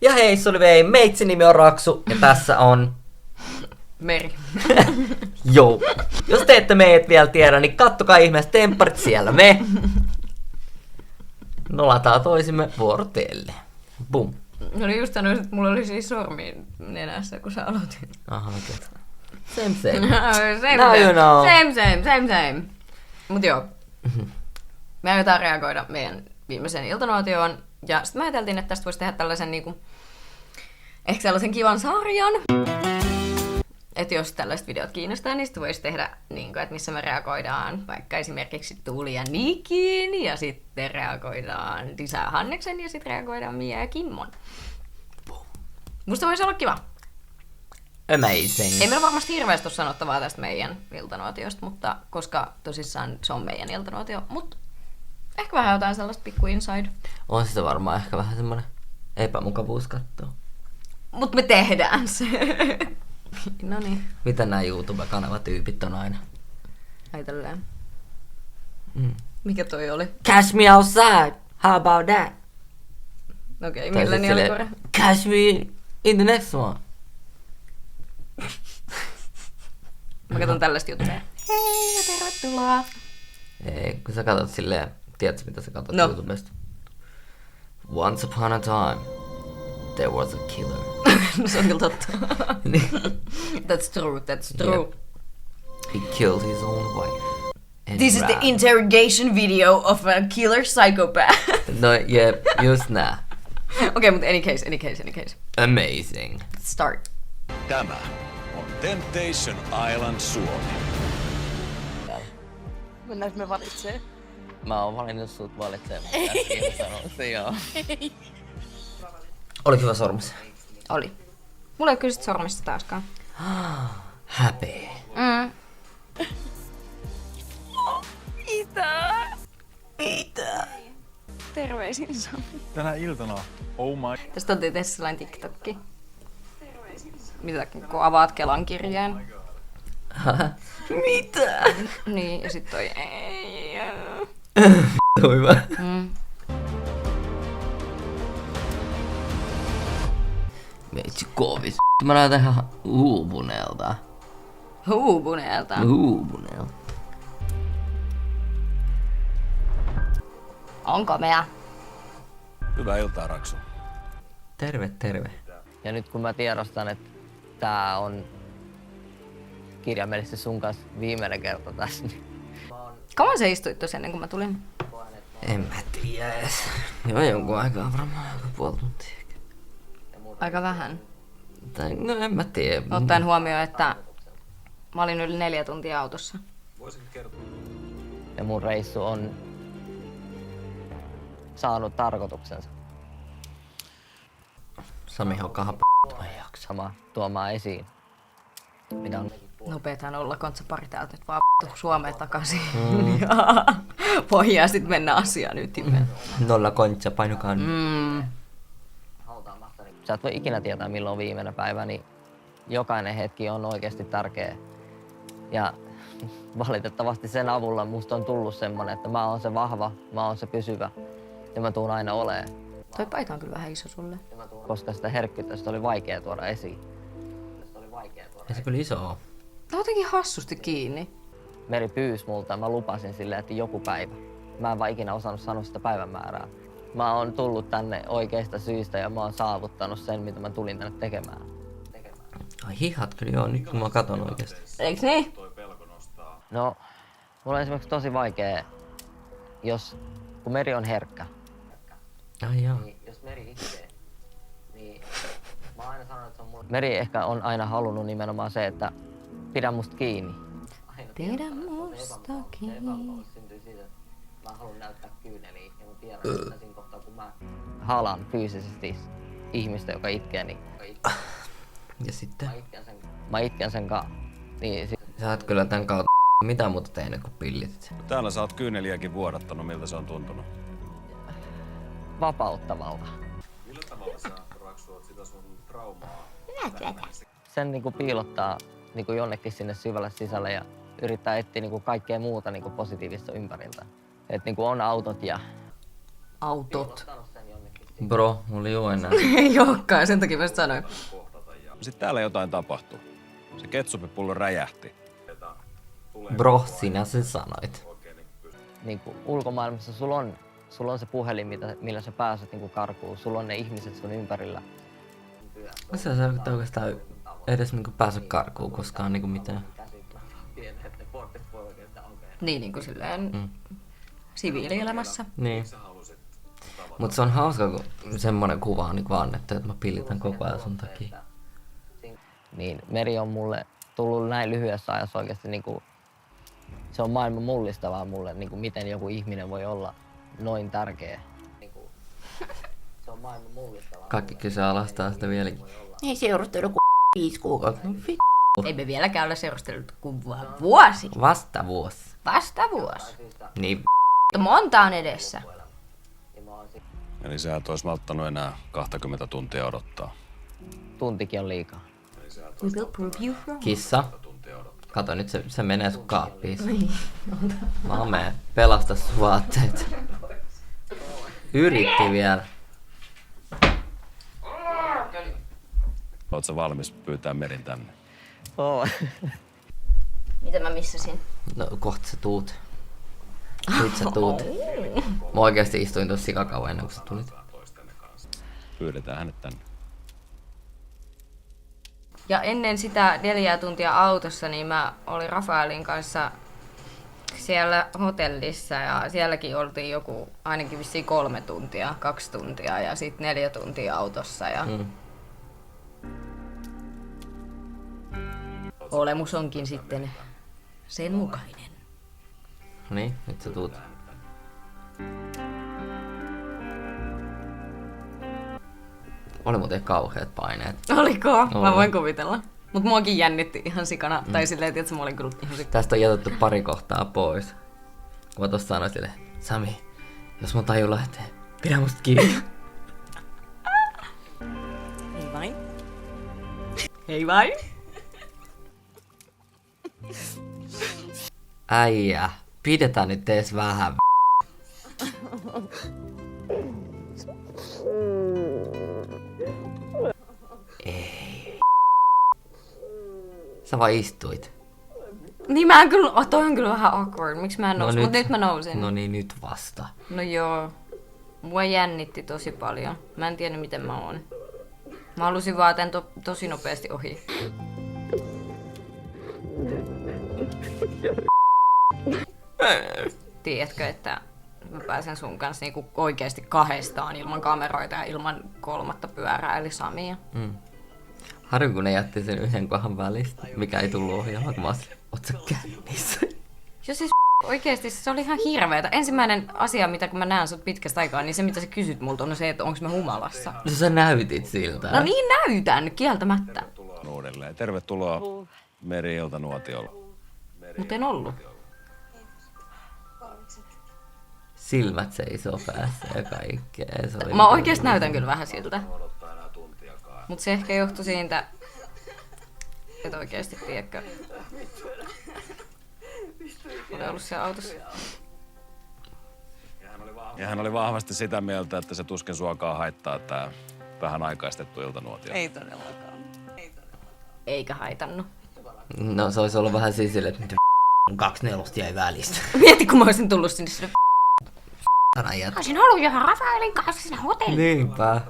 Ja hei, se oli vei. Meitsin nimi on Raksu ja tässä on... Meri. Joo. Jos te ette meidät vielä tiedä, niin kattokaa ihmeessä tempparit siellä me. Nolataan toisimme vuorotelle. Bum. No niin just sanoisin, että mulla oli siis sormi nenässä, kun sä aloitit. Aha, okei. Same. same, Now you know. Same. Mut joo. Me aiotaan reagoida meidän viimeiseen iltanuotioon. Ja sitten me ajateltiin, että tästä voisi tehdä tällaisen niinku... Ehkä sellaisen kivan sarjan. Että jos tällaiset videot kiinnostaa, niin sitten voisi tehdä, niin kuin, että missä me reagoidaan vaikka esimerkiksi Tuuli ja Nikin, ja sitten reagoidaan lisää Hanneksen, ja sitten reagoidaan Mia ja Kimmon. Musta voisi olla kiva. Amazing. Ei meillä varmasti hirveästi ole sanottavaa tästä meidän iltanuotiosta, mutta koska tosissaan se on meidän iltanuotio, mutta ehkä vähän jotain sellaista pikku inside. On sitä varmaan ehkä vähän semmonen epämukavuus katsoa. Mutta me tehdään se. No niin. Mitä nämä YouTube-kanavatyypit on aina? Ai tälleen. Mm. Mikä toi oli? Cash me outside. How about that? Okei, Tai millennial sit silleen, core. Cash me in the next one. Mä katson tällaista juttuja. Hei ja tervetuloa. Ei, kun sä katsot silleen, tiedätkö mitä sä katsot No. YouTubesta? Once upon a time, there was a killer. No se on kyllä totta. Niin. That's true. Yep. He killed his own wife. and This is the ran. interrogation video of a killer psychopath. No, jep, just nää. Okei, mutta any case. Amazing. Start. Tämä on Temptation Island Suomi. Mennäänkö me valitsee? Mä oon valinnut sut valitsemaan. Äsken sanoin se, joo. Oli hyvä sormus. Oli. Mulla ei kyllä sit sormista taaskaan. Häpeä. Mitä? Terveisin Sami. Tänä iltana, oh my... Tästä oltiin tehdä sellainen TikTokki. Mitä kun avaat Kelan kirjeen. Mitä? Niin, ja sit toi ei. Hyvä. Meitsi kovis. Mä näytän ihan uupuneelta. Huupuneelta. Uupuneelta. On komea. Hyvää iltaa, Raksu. Terve. Ja nyt kun mä tiedostan, että tää on kirjaimellisesti sun kanssa viimeinen kerta tässä, niin Kauan sä istuit tossa ennen kuin mä tulin? En mä tiedä edes. Joo, jonkun aikaa varmaan joku puoli tuntia. Aika vähän. Tai no en mä tiedä. Ottaen huomioon, että mä olin yli 4 tuntia autossa. ja mun reissu on saanut tarkoituksensa Sami hokaa mä en jaksa. sama tuomaan esiin, mitä on Nopeethan olla kontsapari täältä nyt vaan Suomeen takaisin. Ja voidaan sit mennä asiaan ytimeen. Nolla kontsa, painukaa nyt. Sä et voi ikinä tietää, milloin on viimeinen päivä, niin jokainen hetki on oikeasti tärkeä. Ja valitettavasti sen avulla musta on tullut semmonen, että mä oon se vahva, mä oon se pysyvä ja mä tuun aina oleen. Toi paita on kyllä vähän iso sulle. Koska sitä herkkyyttä sitä oli vaikea tuoda esiin. Ei se kyllä iso oo. Tää on jotenkin hassusti kiinni. Meri pyysi multa ja mä lupasin sille, että joku päivä. Mä en vaan ikinä osannut sanoa sitä päivämäärää. Mä oon tullut tänne oikeista syistä ja mä oon saavuttanut sen, mitä mä tulin tänne tekemään. Ai hihat kyllä joo, nyt kun mä katon oikeesti. Eiks niin? No, mulla on esimerkiksi tosi vaikea, kun Meri on herkkä. Ai joo. Jos Meri itkee, niin mä oon aina sanonut, että se on mulle. Meri ehkä on aina halunnut nimenomaan se, että pidä musta kiinni. Pidä musta kiinni. Syntyy siitä, että mä haluan näyttää kyyneliä ja mä tiedän, että siinä kohtaa kun mä halaan fyysisesti ihmistä, joka itkee, niin Ja sitten? mä itken sen kanssa. Niin, Sä oot kyllä tän kautta mitä muuta tehnyt kuin pillit. Täällä sä oot kyyneliäkin vuodattanut, miltä se on tuntunut. vapauttavalta. Millä tavalla sä, Raksu, oot sitä sun traumaa? Sen niinku piilottaa niinku jonnekin sinne syvälle sisälle ja yrittää etsiä niinku kaikkea muuta niinku positiivista ympäriltä. Et niinku on autot ja... Autot. Bro, mulla ei oo enää. Ei olekaan, sen takia mä just sanoin. Sitten täällä jotain tapahtui. Se ketsupipullo räjähti. Bro, sinä sen sanoit. Niin kuin ulkomaailmassa sulla on se puhelin, millä sä pääset niin kuin karkuun. Sulla on ne ihmiset sun ympärillä. Se on oikeastaan edes niinku pääse karkuun koskaan niinku mitään. Niin kuin silleen siviilielämässä. Niin. Mut se on hauska, kun semmonen kuva on niinku annettu, että mä pillitän koko ajan sun takia. Niin Meri on mulle tullut näin lyhyessä ajassa oikeasti niinku, se on maailman mullistavaa mulle, niinku miten joku ihminen voi olla noin tärkeä. Se on maailman mullistavaa. Kaikki kyseenalaistaa sitä vieläkin. Ei seurustelu kuin 5 kuukautta. No Ei me vieläkään ole seurustellut kuin vaan vuosi. Vasta vuosi. Vasta vuosi. Niin Monta on edessä. Eli sä et ois malttanut enää 20 tuntia odottaa. Tuntikin on liikaa. We will prove you wrong. kissa. Kato nyt se menee sun kaappiin. Mä menen pelasta sun vaatteet. Yritti vielä. Oot sä valmis pyytää Merin tänne? Oh. Mitä mä missasin? No kohta sä tuut. Nyt sä tuut. Mä oikeesti istuin tossa sikakauan ennen kuin sä tulit. Pyydetään hänet tänne. Ja ennen sitä 4 tuntia autossa, niin mä olin Rafaelin kanssa siellä hotellissa ja sielläkin oltiin joku ainakin vissiin 3 tuntia, 2 tuntia ja sitten 4 tuntia autossa. Ja olemus onkin sitten sen mukainen. Niin, nyt sä tuut. Oli muuten kauheat paineet. Oliko? Mä Oli. voin kuvitella. Mut muakin jännitti ihan sikana. Tai silleen, että mä olin kyllä ihan sikana. Tästä on jätetty pari kohtaa pois. Kun mä tossa sanoin sille, Sami, jos mun taju lähtee, pidä musta kiinni. Ei vain. Hei vain. Äijä, pidetään nyt ees vähän. Ei. Sä vaan istuit. Niin mä en kyllä, toi on kyllä vähän awkward. Miksi mä en nousi? Mut nyt mä nousin. No niin, nyt vasta. No joo. Mua jännitti tosi paljon. Mä en tiedä miten mä oon. Mä halusin vaan tän tosi nopeasti ohi. Tiedätkö, että mä pääsen sun kanssa niinku oikeesti 2 ilman kameroita ja ilman 3. pyörää, eli Samia. Harvi kun ne jätti sen yhden kohan välistä, mikä ei tullut ohjelmaan, kun mä oon silleen, oot sä kännissä? Jo siis oikeesti se oli ihan hirveetä. Ensimmäinen asia, mitä kun mä näen sut pitkästä aikaa, niin se mitä sä kysyt multa on se, että onko mä humalassa. No sä näytit siltä. No niin näytän, kieltämättä. Uudelleen. Tervetuloa Meri Iltanuotiolle. Mut en ollut. Silmät seisoo päässä ja kaikkea. Se oli Mä oikeesti näytän kyllä vähän siltä. Mut se ehkä johtui siitä, että oikeesti, tiedätkö, olen ollut siellä autossa. Ja hän oli vahvasti sitä mieltä, että se tuskin suokaa haittaa tää vähän aikaistettu iltanuotio. Ei todellakaan. Eikä haitannut. No se olisi ollut vähän siis silleen, että mitä 2/4 jäi välistä. Mieti, kun mä olisin tullut sinne. Rajat. Olisin ollut johon Rafaelin kanssa sinne hotelliin. Niinpä.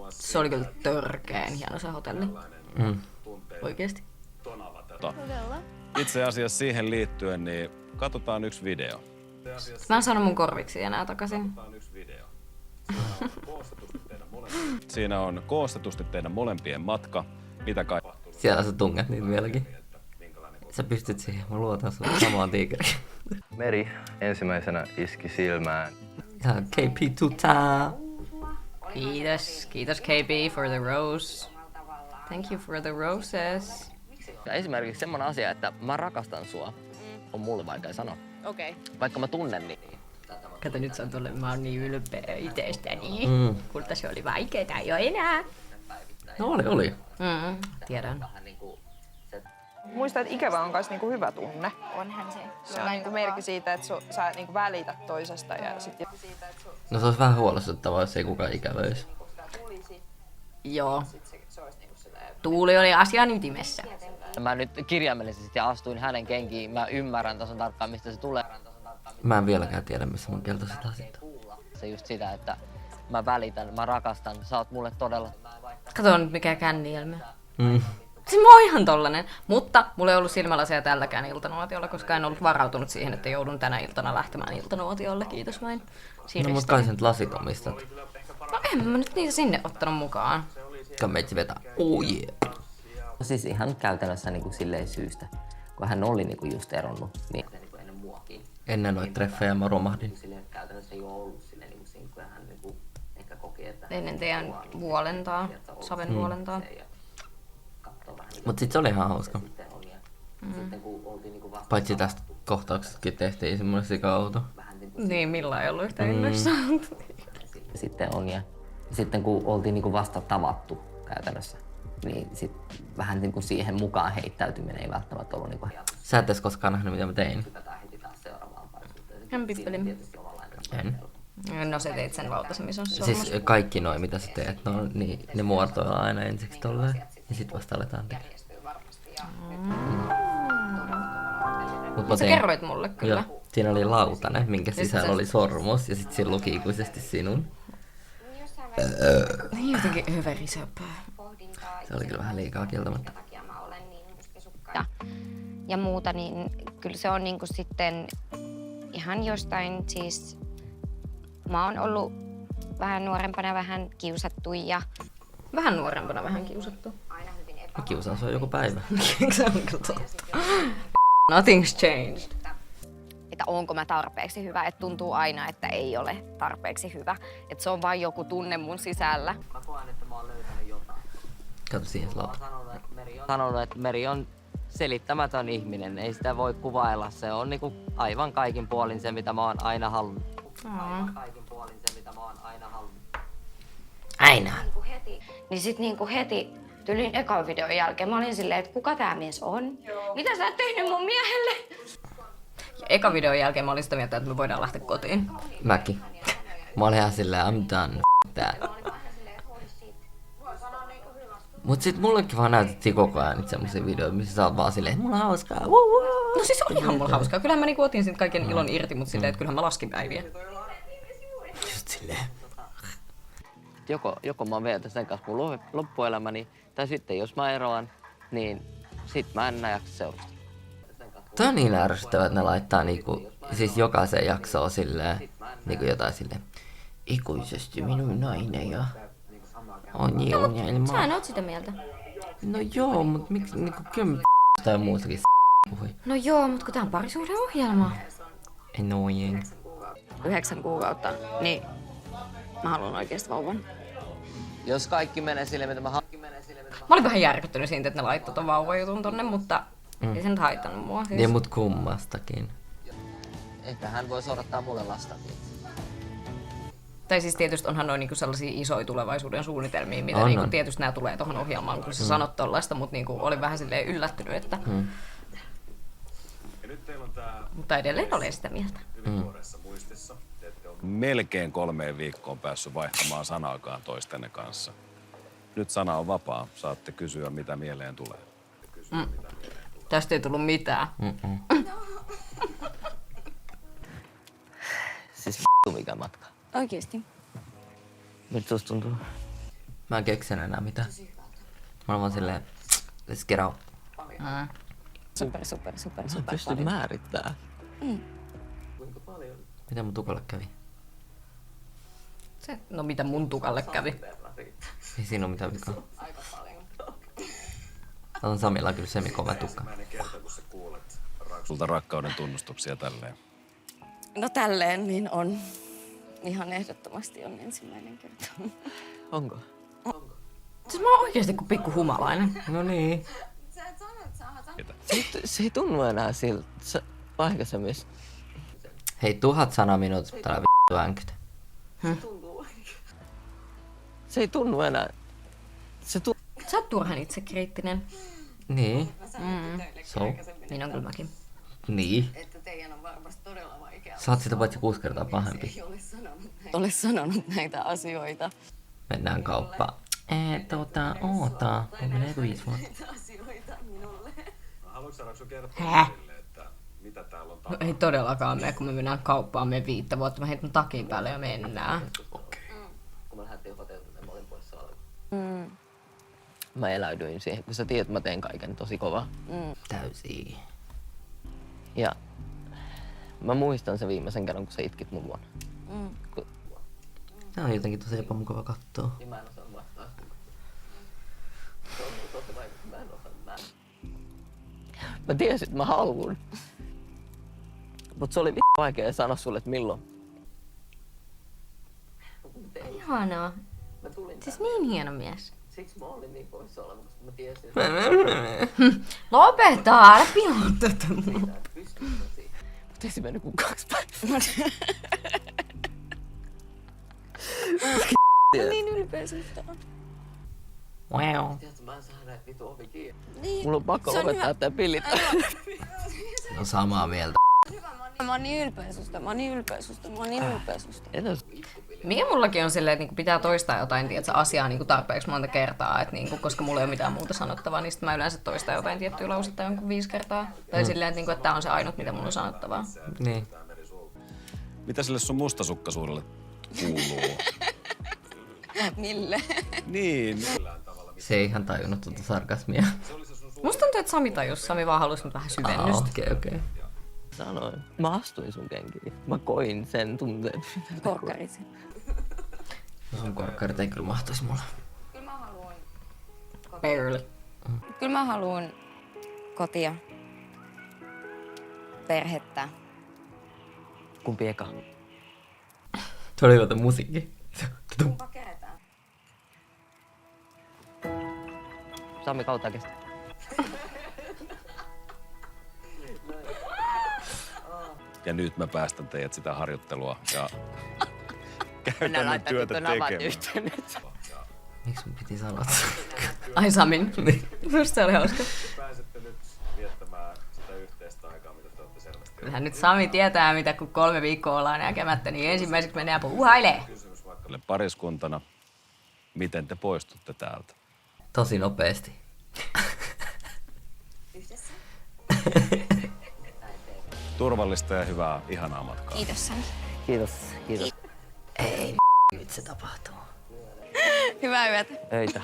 Se oli kyllä törkeen hieno se hotelli. Oikeesti. Itse asiassa siihen liittyen, niin katsotaan yksi video. Mä en saanut mun korviksi enää takaisin. Siinä on koostetusti teidän molempien matka. Mitä kai... Siellä sä tunget niitä vieläkin. Sä pystyt siihen, mä luotan sun samaan tiikeriin. Meri ensimmäisenä iski silmään. Ja KP tuta. Kiitos. Kiitos KB for the rose. Thank you for the roses. Ja esimerkiksi semmonen asia, että mä rakastan sua, on mulle vaikea sanoa. Okei. Vaikka mä tunnen, niin Kato nyt se on tuolle, mä oon niin ylpeä itsestäni. Kulta se oli vaikeeta, ei oo enää. No oli. Tiedän. Muistan, että ikävä on myös niinku hyvä tunne. Onhan se. Se on niinku merkki siitä, että sä niinku välität toisesta ja sitten... No se olisi vähän huolestuttavaa, jos ei kukaan ikävöisi. Joo. Tuuli oli asian ytimessä. Mä nyt kirjaimellisesti astuin hänen kenkiin. Mä ymmärrän tasan tarkkaan, mistä se tulee. Mä en vieläkään tiedä, missä mun keltaiset lasit on. Se just sitä, että mä välitän, mä rakastan. Sä oot mulle todella... Kato nyt mikä kännielmä. Mm. Siis mä oon ihan tollanen. Mutta mulla ei ollut silmälaseja tälläkään iltanuotiolla, koska en ollut varautunut siihen, että joudun tänä iltana lähtemään iltanuotiolle. Kiitos vain. No mut kai sen nyt lasit omistat. No en mä nyt niitä sinne ottanut mukaan. Kan meitsi vetää. Oh yeah. Siis ihan käytännössä niin kuin silleen syystä. Kun hän oli niin kuin just eronnut, niin... Ennen noita treffejä mä romahdin. Ennen teidän vuolentaa, Saven vuolentaa. Mut sit se oli ihan hauska. Paitsi tästä kohtauksestakin tehtiin semmoinen sika-auto. Niin, Milla ei ollut yhtä innoissaan. Sitten on ja sitten kun oltiin niin kuin vasta tavattu käytännössä, niin sit vähän niin kuin siihen mukaan heittäytyminen ei välttämättä ollut niin kuin... Sä et edes koskaan nähnyt, mitä mä tein. Hän pippeli. En. No sä teit sen valtaisemmin, se on Siis kaikki noi, mitä sä teet, no, niin, ne muotoillaan aina ensiksi tolleen. Ja sit vasta aletaan tekemään. Mut mä Sä tein... kerroit mulle kyllä. Joo, siinä oli lautanen, minkä sisällä oli sormus, ja sit siinä luki ikuisesti sinun. Niin jotenkin höverisöpöä. Se oli kyllä vähän liikaa kieltämättä. Ja muuta, niin kyllä se on niinku sitten ihan jostain siis... Mä oon ollut vähän nuorempana vähän kiusattu ja... Vähän nuorempana vähän kiusattu. Mä kiusaan sua joku päivä. Se on kyllä totta. Nothing's changed. Että onko mä tarpeeksi hyvä, että tuntuu aina, että ei ole tarpeeksi hyvä. Että se on vain joku tunne mun sisällä. Mä koen, että mä oon löytänyt jotain. Kato siihen lauta. Sanonut, että Meri on selittämätön ihminen. Ei sitä voi kuvailla. Se on niinku aivan kaikin puolin se, mitä mä oon aina halunnut. Aivan kaikin puolin se, mitä mä oon aina halunnut. Aina. Niin sit niinku heti tylin ekan videon jälkeen mä olin silleen, että kuka tää mies on? Mitä sä oot tehnyt mun miehelle? Ja eka videon jälkeen mä olin sitä mieltä, että me voidaan lähteä kotiin. Mäkin. Mä olin ihan silleen, I'm done. Tää. Mut sit mullekin vaan näytettiin koko ajan niitä semmosia videoita, missä sä oot vaan silleen, että mulla on hauskaa. No siis olihan mulla hauskaa. Kyllähän mä niinku otin siitä kaiken ilon irti, mut silleen, että kyllähän mä laskin päiviä. Just silleen. Joko mä vietän sen kanssa mun loppuelämäni, tai sitten jos mä eroan, niin sit mä en jaksa seurata. Toi on niin ärsyttävää, että ne laittaa niinku, siis jokaiseen jaksoon silleen, niinku jotain silleen, ikuisesti minun nainen ja on unelma. Sähän oot sitä mieltä. No joo, mut miksi niinku kyllä tai muustakin puhui. No joo, mut kun tää on parisuhdeohjelma. Annoying. 9 kuukautta, niin mä haluan oikeesti vauvan. Jos kaikki menee sille, mitä mä Mä olin vähän järkyttynyt siitä, että ne laittoi ton vauvajutun tonne, mutta ei se nyt haitannut mua. Siis. Niin mut kummastakin. Ehkä hän voi odottaa mulle lasta. Tai siis tietysti onhan noin niinku sellaisia isoja tulevaisuuden suunnitelmia, mitä On, niinku, on. tietysti nämä tulee tohon ohjelmaan, kun sä sanot tollaista, mutta niinku, olin vähän silleen yllättynyt, että... Ja nyt teillä on tää Mutta edelleen olen sitä mieltä. hyvin tuoreessa muistissa. Te ette ole Melkein 3 viikkoon päässyt vaihtamaan sanaakaan toistenne kanssa. Nyt sana on vapaa. Saatte kysyä, mitä mieleen tulee. Tästä ei tullut mitään. Siis mikä matka. Oikeesti? Miltä susta tuntuu? Mä en keksi enää mitään. Mä oon vaan silleen, let's get out. Super. Mä pystyn määrittämään. Mitä mun tukalle kävi? No mitä mun tukalle kävi? Ei siinä oo mitään vikaa. On Samilla kyllä semikova tukka. Sulta rakkauden tunnustuksia tälleen. No tälleen niin on. Ihan ehdottomasti on ensimmäinen kerta. Onko? Siis mä oon oikeesti kuin pikku humalainen. No niin. Se ei tunnu enää siltä. Aikaisemmin. Hei, 1000 sanaminuutit täällä vittu äänkytä. Se ei tunnu enää. Sä oot turhan itsekriittinen. Niin. So? Niin on kyllä mäkin. Niin. Sä oot sitä paitsi 6 kertaa pahempi. Ole sanonut näitä asioita. Mennään kauppaan. Oota. Mulla menee 5 vuotta. Haluatko sä Raksu kertoa Häh? meille, että mitä täällä on No takana? ei todellakaan mene, kun me mennään kauppaan, me 5 vuotta. Mä heitän mun takin päälle ja mennään. Kun me lähdettiin hotelliin, mä olin poissa Mä eläydyin siihen, kun sä tiedät, että mä teen kaiken tosi kova. Täysin. Ja mä muistan sen viimeisen kerran, kun sä itkit mun luona. Tää on jotenkin tosi epämukava kattoo. Niin mä en osaa vastaa. Totta vai, mä en osaa. Mä tiesin, että mä haluun. Mut se oli vaikea sanoa sulle, että milloin. Ihanaa. Siis niin hieno mies. Siksi mä olin niin poissa oleva, koska mä tiesin, Lopeta, älä pilaa tätä mua. että pystyn siihen. Mut ei se mennyt kuin 2 päivää. Niin ylpeä susta on. Wow. Tiedätkö, mä en saa näitä vitu ovi kiinni. Niin. Mulla on pakko Se on lopettaa hyvä. tää pillit. No samaa mieltä. Mä oon niin ylpeä susta. Mikä mullakin on silleen, että niinku pitää toistaa jotain tiedätkö, asiaa niinku tarpeeksi monta kertaa, että niinku, koska mulla ei ole mitään muuta sanottavaa, niin sit mä yleensä toistan jotain tiettyä lausetta jonkun 5 kertaa. Tai silleen, että niinku, tää on se ainut, mitä mulla on sanottavaa. Niin. Mitä sille sun mustasukkaisuudelle kuuluu? Mille? Niin. Se ei ihan tajunnut tuota sarkasmia. Musta tuntuu, että Sami tajus. Sami vaan halusi nyt vähän syvennystä. Okei. Sanoin. Mä astuin sun kenkiin. Mä koin sen tunteen. Korkkarit. No sun korkkarit ei kyllä mahtuisi mulle. Barely. Kyllä mä haluan kotia, perhettä. Kumpi eka? Se oli jotain musiikki. Sami kautta kestää. Ja nyt mä päästän teidät sitä harjoittelua ja Mennään käytännön laittaa työtä tyttö navat tekemään. yhteen nyt. Miksi mun piti sanoa? Ai Samin. Musta se oli hauska. Pääsette nyt viettämään sitä yhteistä aikaa, mitä te olette selvästi. Kyllähän nyt Sami tietää, mitä kun 3 viikkoa ollaan näkemättä, niin ensimmäiseksi mennään puuhailee. Pariskuntana, miten te poistutte täältä? Tosi nopeasti. Turvallista ja hyvää, ihanaa matkaa. Kiitos Sami. Kiitos. Ei, nyt se tapahtuu. Hyvää yötä. Öitä.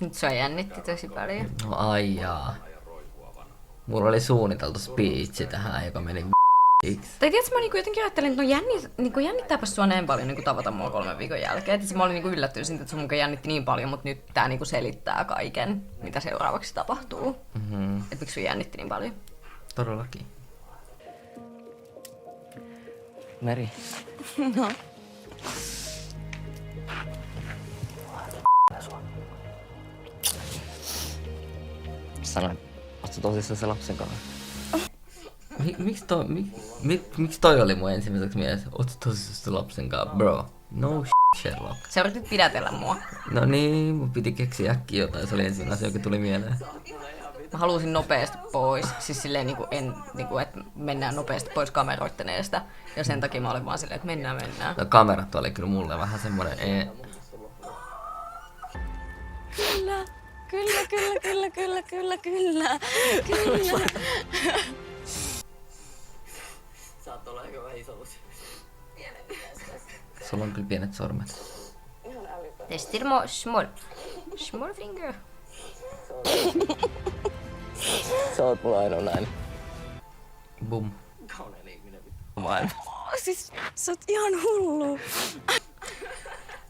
Nyt se jännitti tosi paljon. No ai jaa. Mulla oli suunniteltu speechi tähän, joka meni Tai tiedätkö, mä niinku jotenkin ajattelin, että no jännittääpäs sua näin paljon niinku tavata mua 3 viikon jälkeen. Et mä olin niinku yllättynyt siitä, että se mukaan jännitti niin paljon, mutta nyt tää niinku selittää kaiken, mitä seuraavaksi tapahtuu. Et miksi sun jännitti niin paljon? Todellakin. Meri. No. Sanoin, ootko tosissaan se lapsen kanssa? Miksi toi oli mun ensimmäiseksi mielessä? Ootko tosissaan lapsen kanssa, bro? No Sherlock. Sä yritit pidätellä mua. No niin, mun piti keksiä äkkiä jotain. Se oli ensimmäinen asia, joka tuli mieleen. Mä halusin nopeasti pois. Siis silleen, että mennään nopeasti pois kameroitten edestä. Ja sen takia mä olin vaan silleen, että mennään. No kamerat oli kyllä mulle vähän semmonen... Kyllä. Saat olla aika vähän iso. Sulla on kyllä pienet sormet. Testir small finger. Sä oot mulla ainoa nainen. Bum. Kaunein ihminen maailma. Siis sä oot ihan hullu.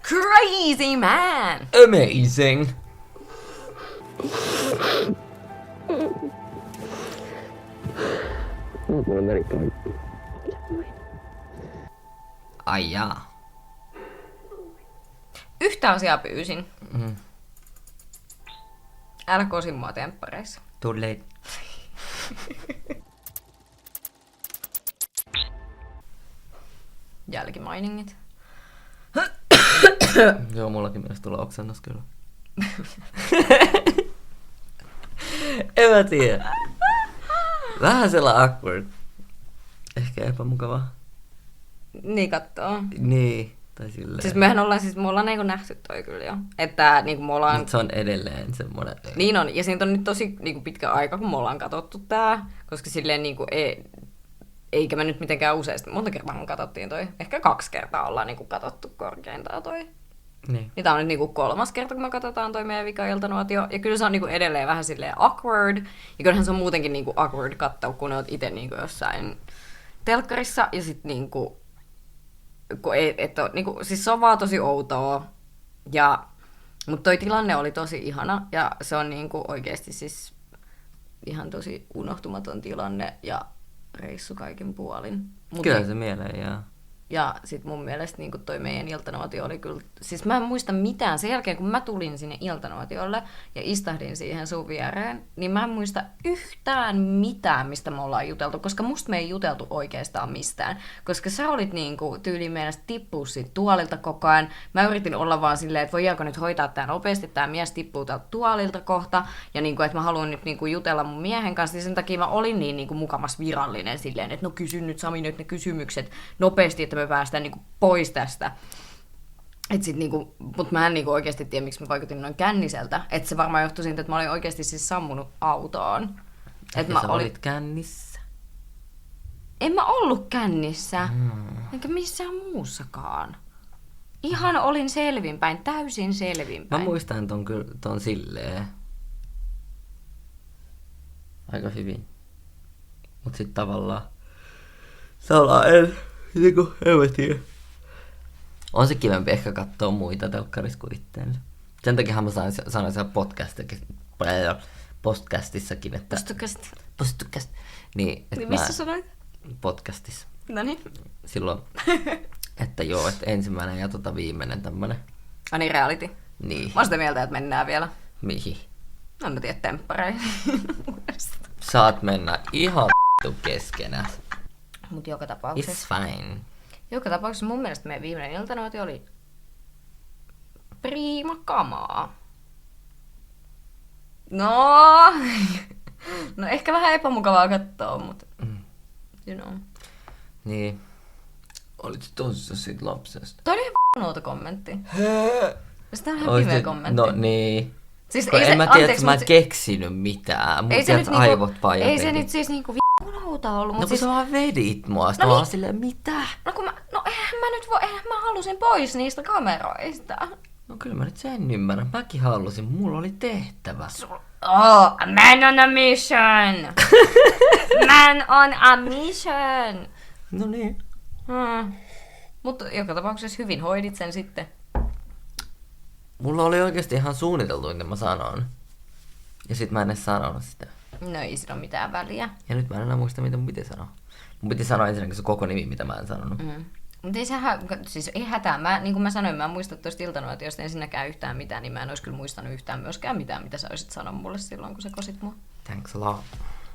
Crazy man! Amazing! Mulla on Meri. Ai jaa. Yhtä asiaa pyysin. Älä kosi mua temppareissa. Too late. Jälkimainingit. Joo, mullakin myös tulee oksennus kyllä. En mä tiedä. Vähän sellainen awkward. Ehkä epämukava. Niin kattoo. Niin. Tai silleen. Siis me ollaan niinku nähty toi kyllä jo. Että niinku me ollaan... Mut se on edelleen semmoinen... Niin on, ja siitä on nyt tosi niinku pitkä aika, kun me ollaan katsottu tää, koska silleen niinku eikä me nyt mitenkään useasti, monta kertaa me katsottiin toi, ehkä 2 kertaa ollaan niinku katsottu korkeintaan toi. Niin. Niin tää on nyt niinku 3. kerta, kun me katsotaan toi meidän vika-iltanuotio, ja kyllä se on niinku edelleen vähän silleen awkward, ja kyllähän se on muutenkin niinku awkward katsoa, kun oot ite niinku jossain telkkarissa, ja sit niinku, niinku, siis se on vaan tosi outoa, mutta toi tilanne oli tosi ihana, ja se on niinku oikeesti siis ihan tosi unohtumaton tilanne, ja reissu kaikin puolin. Kyllä se mieleen jää. Ja sit mun mielestä niin toi meidän iltanuotio oli kyllä... Siis mä en muista mitään. Sen jälkeen kun mä tulin sinne iltanuotiolle ja istahdin siihen sun viereen, niin mä en muista yhtään mitään, mistä me ollaan juteltu, koska musta me ei juteltu oikeastaan mistään. Koska sä olit niinku tyyliin mielestä tippua siitä tuolilta koko ajan. Mä yritin olla vaan silleen, että voidaanko nyt hoitaa tää nopeasti, tää mies tippuu täältä tuolilta kohta. Ja niinku, että mä haluan nyt niinku jutella mun miehen kanssa. Ja sen takia mä olin niin niinku mukamas virallinen silleen, että no kysy nyt Sami nyt ne kysymykset nopeasti, että me päästään niinku pois tästä. Mutta mä en niinku oikeasti tiedä, miksi mä vaikutin noin känniseltä. Että se varmaan johtui siitä, että mä olin oikeasti siis sammunut autoon. Et mä olit kännissä? En mä ollut kännissä. Enkä missään muussakaan. Ihan olin selvinpäin, täysin selvinpäin. Mä muistan ton silleen. Aika hyvin. Mut sit tavallaan... en mä tiedä. On se kivempi ehkä katsoa muita telkkarissa kuin itteensä. Sen takia mä sanoin siellä podcastissakin, että... Podcast. Niin, Niin missä sanoit? Podcastissa. Noniin. Silloin, että joo, että ensimmäinen ja viimeinen tämmönen. Ani reality. Niin. Mä oon sitä mieltä, että mennään vielä. Mihin? En mä tiedä, temppareihin. Saat mennä ihan keskenään. Mut joka tapauksessa. It's fine. Joka tapauksessa mun mielestä meidän viimeinen iltanuotio oli prima kamaa. No ehkä vähän epämukavaa katsoa, mutta you know. Niin. Olit tosissaan siitä lapsesta. Toi oli ihan outo kommentti. Sitä on ihan pimeä kommentti. No niin. Siis en mä tiedä, että mä en keksinyt mitään. Ei se nyt aivot vaan ei jotenkin. se nyt siis niinku outa ollut. No kun siis... sä vaan vedit mua, sit No mä niin. vaan silleen, mitä? Mä halusin pois niistä kameroista. No kyllä mä nyt sen ymmärrän. Mäkin halusin, mulla oli tehtävä. Man on a mission! Man on a mission! No niin. Mutta joka tapauksessa hyvin hoidit sen sitten. Mulla oli oikeesti ihan suunniteltu, mitä mä sanon. Ja sit mä en edes sanonut sitä. No ei sillä ole mitään väliä. Ja nyt mä en enää muista, mitä mun piti sanoa. Mun piti sanoa ensinnäkin se koko nimi, mitä mä en sanonut. Mutta ei hätää. Niin kuin mä sanoin, mä en muista tuosta iltanuotiosta ensinnäkään yhtään mitään, niin mä en olisi kyllä muistanut yhtään myöskään mitään, mitä sä olisit sanonut mulle silloin, kun sä kosit mua. Thanks a lot.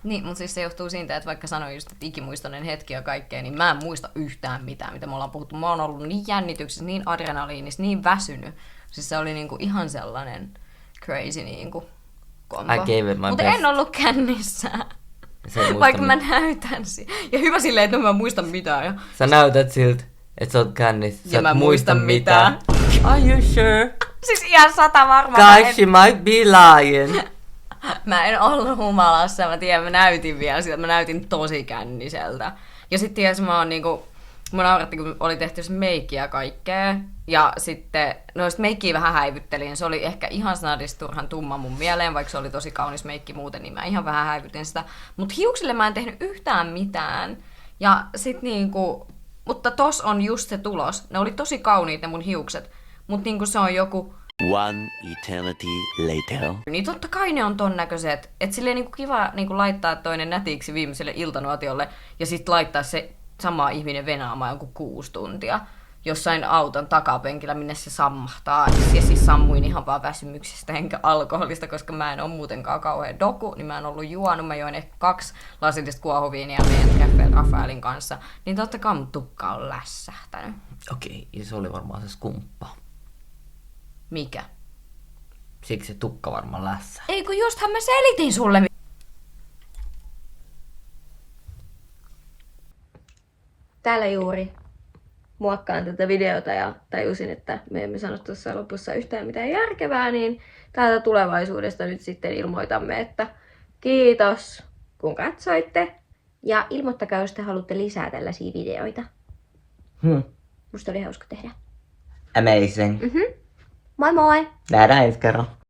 Niin, mutta siis se johtuu siitä, että vaikka sanoin just, että ikimuistoinen hetki ja kaikkea, niin mä en muista yhtään mitään, mitä me ollaan puhuttu. Mä oon ollut niin jännityksessä, niin adrenaliinissa, niin väsynyt. Siis se oli niinku ihan sellainen crazy niinku kombo. I gave it my Mutta best. en ollut kännissä. Vaikka mä näytän ja hyvä silleen, että mä muistan mitään. Ja... Sä näytät siltä, että sä oot kännissä. Ja mä muistan mitään. Are you sure? Siis ihan 100 varmaan. Guys, she might be lying. Mä en ollut humalassa, mä tiedän, mä näytin vielä sitä, mä näytin tosi känniseltä. Ja sit ties mä oon niinku, mä nauratti, kun oli tehty se meikki ja kaikkea. Ja sitten, no sit meikkiä vähän häivyttelin, se oli ehkä ihan snadista turhan tumma mun mieleen, vaikka se oli tosi kaunis meikki muuten, niin mä ihan vähän häivytin sitä. Mut hiuksille mä en tehnyt yhtään mitään. Ja sit niinku, mutta tos on just se tulos. Ne oli tosi kauniit ne mun hiukset, mut niinku se on joku... One eternity later. Niin totta kai ne on ton näköiset. Et silleen niinku kiva niinku laittaa toinen nätiksi viimeiselle iltanuotiolle ja sit laittaa se sama ihminen venaamaan jonkun 6 tuntia jossain auton takapenkillä, minne se sammahtaa. Ja siis sammuin ihan vaan väsymyksestä enkä alkoholista, koska mä en oo muutenkaan kauhean doku, niin mä en ollut juonut. Mä join ehkä 2 lasillista kuohuviinia meidän treffeillä Rafaelin kanssa. Niin totta kai mun tukka on lässähtänyt. Okei, ja se oli varmaan se skumppa. Mikä? Siksi se tukka varmaan lässä. Ei kun justhan mä selitin sulle. Täällä juuri. muokkaan tätä videota ja tajusin, että me emme sano tuossa lopussa yhtään mitään järkevää, niin täältä tulevaisuudesta nyt sitten ilmoitamme, että kiitos kun katsoitte ja ilmoittakaa, jos te haluatte lisää tällaisia videoita. Musta oli hauska tehdä. Amazing. Moi moi! Nähdään ensi kerran.